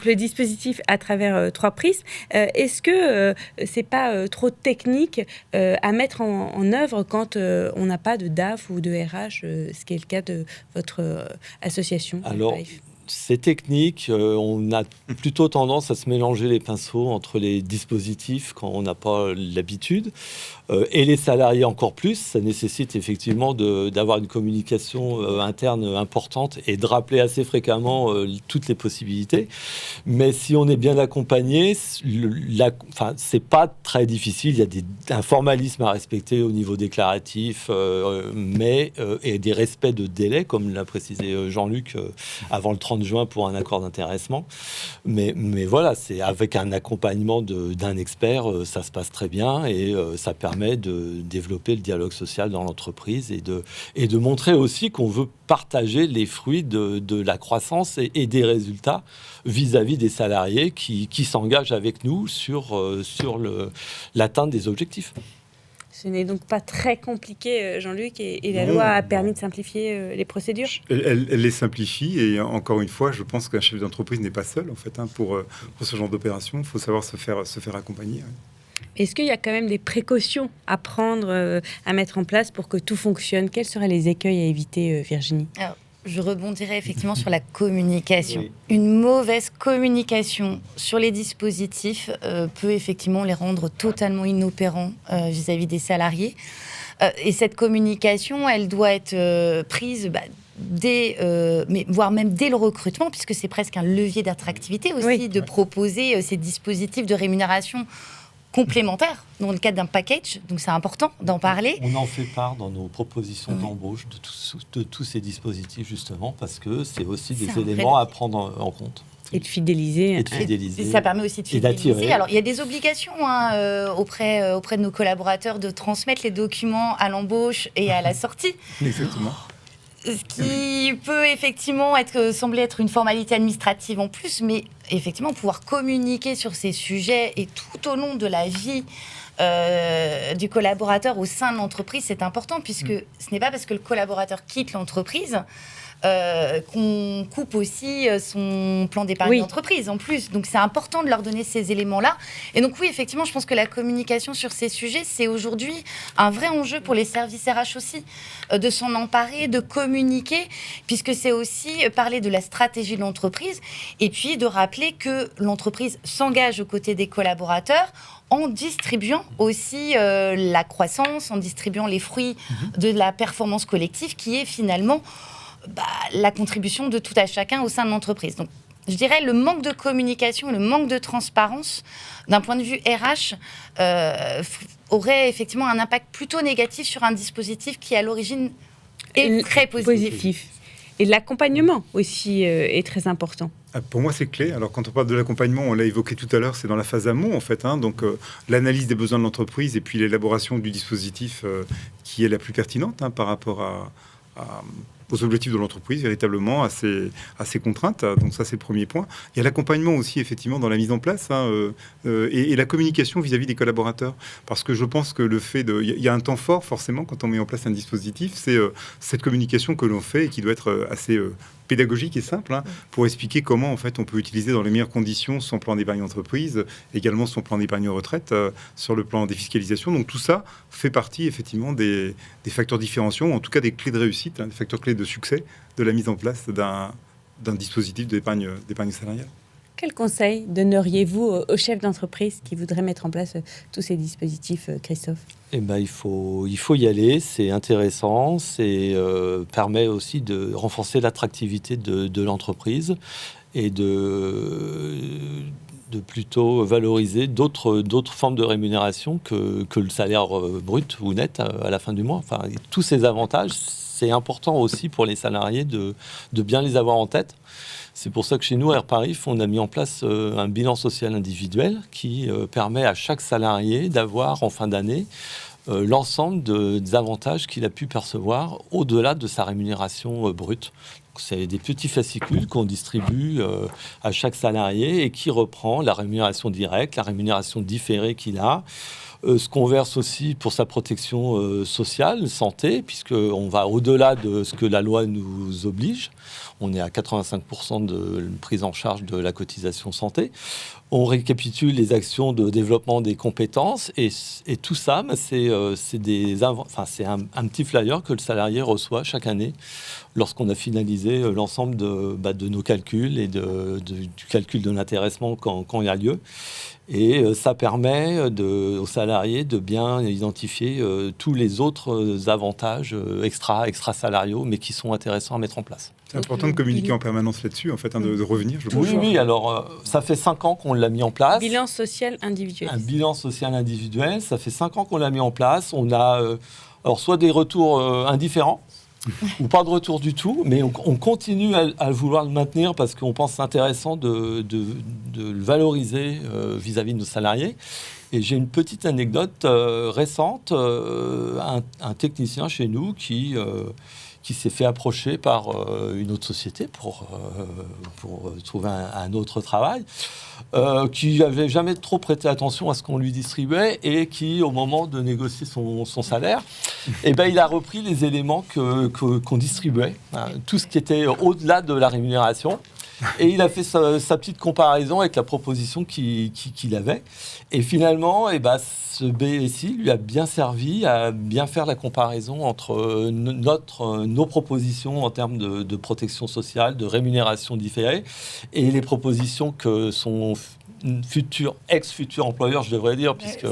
le dispositif à travers 3 prismes. Est-ce que c'est pas trop technique à mettre en œuvre quand on n'a pas de DAF ou de RH, ce qui est le cas de votre association? Alors, c'est technique. On a plutôt tendance à se mélanger les pinceaux entre les dispositifs quand on n'a pas l'habitude. Et les salariés encore plus. Ça nécessite effectivement d'avoir une communication interne importante et de rappeler assez fréquemment toutes les possibilités. Mais si on est bien accompagné, c'est pas très difficile. Il y a un formalisme à respecter au niveau déclaratif, et des respects de délai, comme l'a précisé Jean-Luc, avant le 30 juin pour un accord d'intéressement. Mais voilà, c'est avec un accompagnement d'un expert, ça se passe très bien et ça permet de développer le dialogue social dans l'entreprise et de montrer aussi qu'on veut partager les fruits de la croissance et des résultats vis-à-vis des salariés qui s'engagent avec nous sur l'atteinte des objectifs. Ce n'est donc pas très compliqué, Jean-Luc, et la loi a permis de simplifier les procédures. Elle les simplifie, et encore une fois, je pense qu'un chef d'entreprise n'est pas seul, en fait, pour ce genre d'opération. Il faut savoir se faire accompagner. Est-ce qu'il y a quand même des précautions à prendre, à mettre en place pour que tout fonctionne? Quels seraient les écueils à éviter, Virginie? Alors, je rebondirai effectivement sur la communication. Oui. Une mauvaise communication sur les dispositifs peut effectivement les rendre totalement inopérants vis-à-vis des salariés. Et cette communication, elle doit être prise voire même dès le recrutement, puisque c'est presque un levier d'attractivité aussi de proposer ces dispositifs de rémunération complémentaires dans le cadre d'un package, donc c'est important d'en parler. On en fait part dans nos propositions d'embauche de tous ces dispositifs, justement, parce que c'est aussi des éléments à prendre en compte. Et de fidéliser. Et ça permet aussi de fidéliser. Alors, il y a des obligations auprès de nos collaborateurs de transmettre les documents à l'embauche et à la sortie. Exactement. Ce qui peut effectivement sembler être une formalité administrative en plus, mais effectivement, pouvoir communiquer sur ces sujets et tout au long de la vie du collaborateur au sein de l'entreprise, c'est important, puisque ce n'est pas parce que le collaborateur quitte l'entreprise qu'on coupe aussi son plan d'épargne d'entreprise en plus. Donc c'est important de leur donner ces éléments-là. Et donc oui, effectivement, je pense que la communication sur ces sujets, c'est aujourd'hui un vrai enjeu pour les services RH aussi, de s'en emparer, de communiquer, puisque c'est aussi parler de la stratégie de l'entreprise et puis de rappeler que l'entreprise s'engage aux côtés des collaborateurs en distribuant aussi la croissance, en distribuant les fruits de la performance collective qui est finalement la contribution de tout à chacun au sein de l'entreprise. Donc, je dirais le manque de communication, le manque de transparence, d'un point de vue RH, aurait effectivement un impact plutôt négatif sur un dispositif qui, à l'origine, est très positif. Et l'accompagnement aussi est très important. Pour moi, c'est clé. Alors, quand on parle de l'accompagnement, on l'a évoqué tout à l'heure, c'est dans la phase amont, en fait. Donc, l'analyse des besoins de l'entreprise et puis l'élaboration du dispositif qui est la plus pertinente par rapport aux objectifs de l'entreprise, véritablement, à ses contraintes. Donc ça, c'est le premier point. Il y a l'accompagnement aussi, effectivement, dans la mise en place et la communication vis-à-vis des collaborateurs. Parce que je pense que il y a un temps fort, forcément, quand on met en place un dispositif, c'est cette communication que l'on fait et qui doit être assez pédagogique et simple pour expliquer comment, en fait, on peut utiliser dans les meilleures conditions son plan d'épargne entreprise, également son plan d'épargne retraite sur le plan des fiscalisations. Donc tout ça fait partie, effectivement, des facteurs différenciants, ou en tout cas des clés de réussite, des facteurs clés de succès de la mise en place d'un dispositif d'épargne salariale. Quel conseil donneriez-vous aux chefs d'entreprise qui voudraient mettre en place tous ces dispositifs, Christophe ? Il faut y aller, c'est intéressant, permet aussi de renforcer l'attractivité de l'entreprise et de plutôt valoriser d'autres formes de rémunération que le salaire brut ou net à la fin du mois. Enfin, tous ces avantages, c'est important aussi pour les salariés de bien les avoir en tête. C'est pour ça que chez nous, à Airparif, on a mis en place un bilan social individuel qui permet à chaque salarié d'avoir en fin d'année l'ensemble des avantages qu'il a pu percevoir au-delà de sa rémunération brute. C'est des petits fascicules qu'on distribue à chaque salarié et qui reprend la rémunération directe, la rémunération différée qu'il a, ce qu'on verse aussi pour sa protection sociale, santé, puisqu'on va au-delà de ce que la loi nous oblige. On est à 85% de prise en charge de la cotisation santé. On récapitule les actions de développement des compétences et tout ça, c'est un petit flyer que le salarié reçoit chaque année lorsqu'on a finalisé l'ensemble de nos calculs et du calcul de l'intéressement quand il y a lieu. Et ça permet aux salariés de bien identifier tous les autres avantages extra-salariaux, mais qui sont intéressants à mettre en place. C'est important de communiquer en permanence là-dessus, en fait, de revenir. Oui, alors ça fait 5 ans qu'on l'a mis en place. Bilan social individuel. Un bilan social individuel, ça fait 5 ans qu'on l'a mis en place. On a soit des retours indifférents, ou pas de retour du tout, mais on continue à vouloir le maintenir parce qu'on pense intéressant de le valoriser vis-à-vis de nos salariés. Et j'ai une petite anecdote récente, un technicien chez nous qui s'est fait approcher par une autre société pour trouver un autre travail, qui n'avait jamais trop prêté attention à ce qu'on lui distribuait et qui, au moment de négocier son salaire, il a repris les éléments qu'on distribuait, tout ce qui était au-delà de la rémunération. Et il a fait sa petite comparaison avec la proposition qu'il avait. Et finalement, ce BSI lui a bien servi à bien faire la comparaison entre nos propositions en termes de protection sociale, de rémunération différée, et les propositions que son ex-futur employeur, je devrais dire, puisque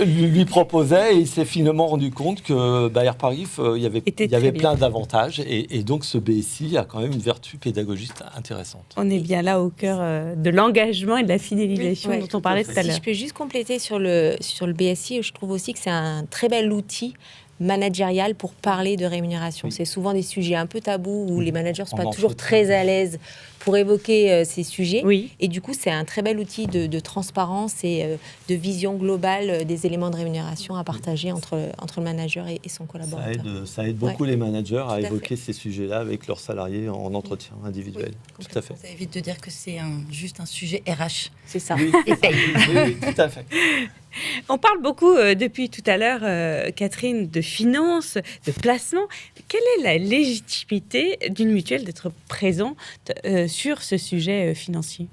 lui proposait, et il s'est finalement rendu compte que Airparif, il y avait plein d'avantages, et donc ce BSI a quand même une vertu pédagogique intéressante. On est bien là au cœur de l'engagement et de la fidélisation dont on parlait tout à l'heure. Si je peux juste compléter sur le BSI, je trouve aussi que c'est un très bel outil managérial pour parler de rémunération. C'est souvent des sujets un peu tabous où les managers ne sont pas toujours très à l'aise pour évoquer ces sujets. Et du coup, c'est un très bel outil de transparence et de vision globale des éléments de rémunération à partager entre le manager et son collaborateur. Ça aide beaucoup les managers à évoquer ces sujets-là avec leurs salariés en entretien individuel. Tout à fait. Ça évite de dire que c'est juste un sujet RH. C'est ça. Oui, tout à fait. On parle beaucoup depuis tout à l'heure, Catherine, de finances, de placement. Quelle est la légitimité d'une mutuelle d'être présente sur ce sujet financier ?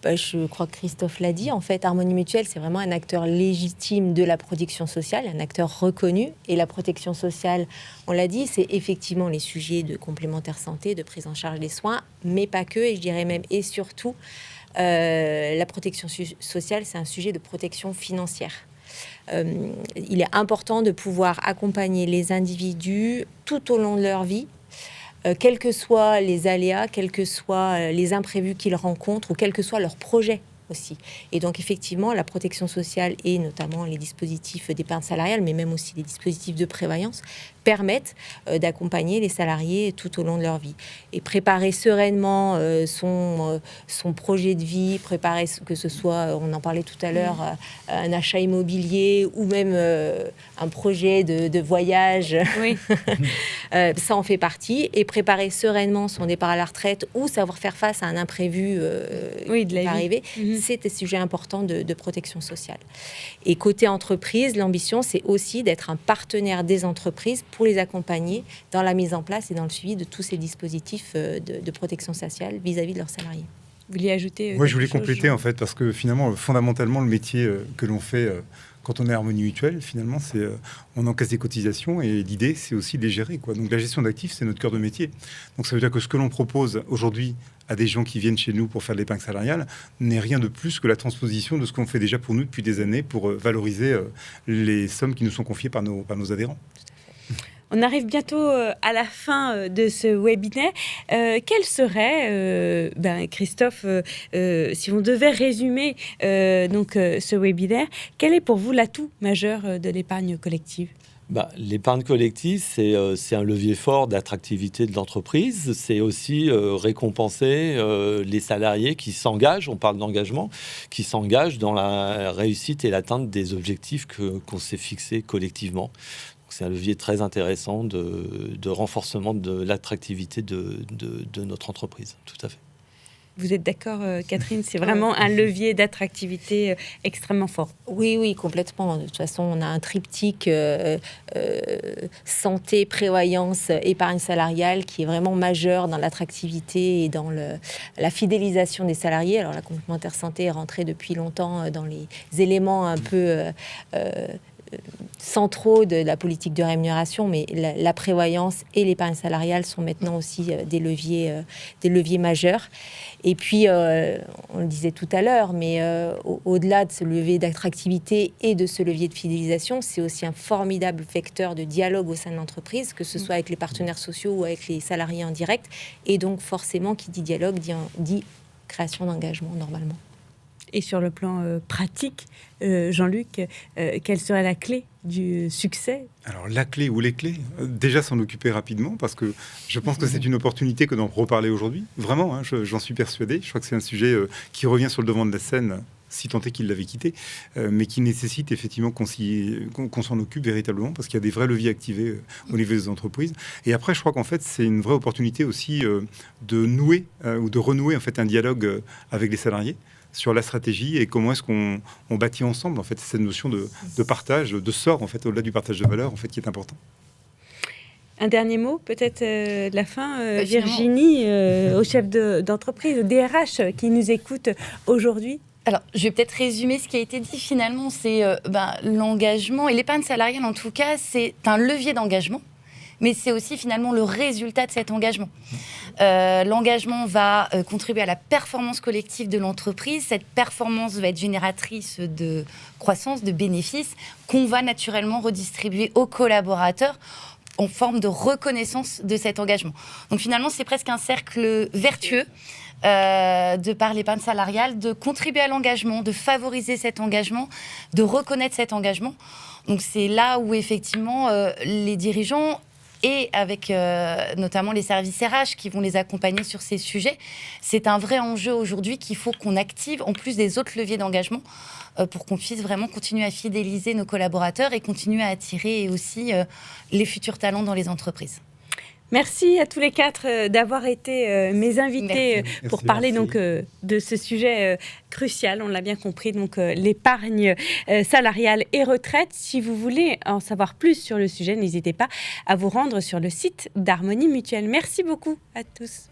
Je crois que Christophe l'a dit. En fait, Harmonie Mutuelle, c'est vraiment un acteur légitime de la protection sociale, un acteur reconnu. Et la protection sociale, on l'a dit, c'est effectivement les sujets de complémentaire santé, de prise en charge des soins, mais pas que, et je dirais même et surtout, la protection sociale, c'est un sujet de protection financière. Il est important de pouvoir accompagner les individus tout au long de leur vie, quels que soient les aléas, quels que soient les imprévus qu'ils rencontrent ou quels que soient leurs projets aussi. Et donc, effectivement, la protection sociale et notamment les dispositifs d'épargne salariale, mais même aussi les dispositifs de prévoyance, permettent d'accompagner les salariés tout au long de leur vie. Et préparer sereinement son projet de vie, préparer que ce soit, on en parlait tout à l'heure, un achat immobilier ou même un projet de voyage, oui. Ça en fait partie. Et préparer sereinement son départ à la retraite ou savoir faire face à un imprévu qui va arriver, c'est un sujet important de protection sociale. Et côté entreprise, l'ambition, c'est aussi d'être un partenaire des entreprises pour les accompagner dans la mise en place et dans le suivi de tous ces dispositifs de protection sociale vis-à-vis de leurs salariés. Vous vouliez ajouter Oui, je voulais compléter en fait, parce que finalement, fondamentalement, le métier que l'on fait quand on est Harmonie Mutuelle, finalement, c'est on encaisse des cotisations et l'idée, c'est aussi de les gérer, quoi. Donc la gestion d'actifs, c'est notre cœur de métier. Donc ça veut dire que ce que l'on propose aujourd'hui à des gens qui viennent chez nous pour faire de l'épargne salariale n'est rien de plus que la transposition de ce qu'on fait déjà pour nous depuis des années pour valoriser les sommes qui nous sont confiées par nos adhérents. On arrive bientôt à la fin de ce webinaire. Quel serait, Christophe, si on devait résumer ce webinaire, quel est pour vous l'atout majeur de l'épargne collective ? L'épargne collective, c'est un levier fort d'attractivité de l'entreprise. C'est aussi récompenser les salariés qui s'engagent, on parle d'engagement, qui s'engagent dans la réussite et l'atteinte des objectifs qu'on s'est fixés collectivement. C'est un levier très intéressant de renforcement de l'attractivité de notre entreprise, tout à fait. Vous êtes d'accord, Catherine ? C'est vraiment un levier d'attractivité extrêmement fort. Oui, complètement. De toute façon, on a un triptyque santé, prévoyance, épargne salariale qui est vraiment majeur dans l'attractivité et dans la fidélisation des salariés. Alors, la complémentaire santé est rentrée depuis longtemps dans les éléments un peu centraux de la politique de rémunération, mais la prévoyance et l'épargne salariale sont maintenant aussi des leviers majeurs. Et puis, on le disait tout à l'heure, mais au-delà de ce levier d'attractivité et de ce levier de fidélisation, c'est aussi un formidable vecteur de dialogue au sein de l'entreprise, que ce soit avec les partenaires sociaux ou avec les salariés en direct. Et donc, forcément, qui dit dialogue dit création d'engagement, normalement. Et sur le plan pratique, Jean-Luc, quelle serait la clé du succès ? Alors, la clé ou les clés, déjà s'en occuper rapidement, parce que je pense que c'est une opportunité que d'en reparler aujourd'hui. Vraiment, j'en suis persuadé. Je crois que c'est un sujet qui revient sur le devant de la scène, si tant est qu'il l'avait quitté, mais qui nécessite effectivement qu'on s'en occupe véritablement, parce qu'il y a des vrais leviers activés au niveau des entreprises. Et après, je crois qu'en fait, c'est une vraie opportunité aussi de nouer ou de renouer en fait un dialogue avec les salariés sur la stratégie et comment est-ce qu'on bâtit ensemble en fait cette notion de partage, de sort en fait au-delà du partage de valeur en fait qui est important. Un dernier mot, peut-être de la fin, Virginie, au chef d'entreprise, au DRH qui nous écoute aujourd'hui. Alors, je vais peut-être résumer ce qui a été dit. Finalement, c'est l'engagement et l'épargne salariale, en tout cas, c'est un levier d'engagement. Mais c'est aussi finalement le résultat de cet engagement. L'engagement va contribuer à la performance collective de l'entreprise. Cette performance va être génératrice de croissance, de bénéfices qu'on va naturellement redistribuer aux collaborateurs en forme de reconnaissance de cet engagement. Donc finalement, c'est presque un cercle vertueux de par l'épargne salariale, de contribuer à l'engagement, de favoriser cet engagement, de reconnaître cet engagement. Donc c'est là où effectivement les dirigeants et avec notamment les services RH qui vont les accompagner sur ces sujets. C'est un vrai enjeu aujourd'hui qu'il faut qu'on active, en plus des autres leviers d'engagement, pour qu'on puisse vraiment continuer à fidéliser nos collaborateurs et continuer à attirer aussi les futurs talents dans les entreprises. Merci à tous les quatre d'avoir été mes invités pour parler donc de ce sujet crucial, on l'a bien compris, donc l'épargne salariale et retraite. Si vous voulez en savoir plus sur le sujet, n'hésitez pas à vous rendre sur le site d'Harmonie Mutuelle. Merci beaucoup à tous.